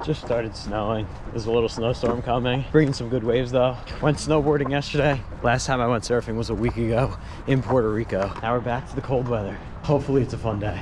Just started snowing. There's a little snowstorm coming. Bringing some good waves though. Went snowboarding yesterday. Last time I went surfing was a week ago in Puerto Rico. Now we're back to the cold weather. Hopefully it's a fun day.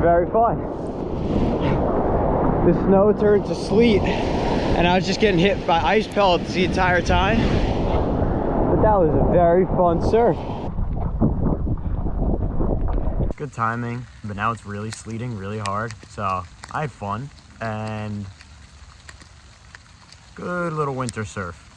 Very fun. The snow turned to sleet and I was just getting hit by ice pellets the entire time, but that was a very fun surf. Good timing, but now it's really sleeting really hard, so I had fun and good little winter surf.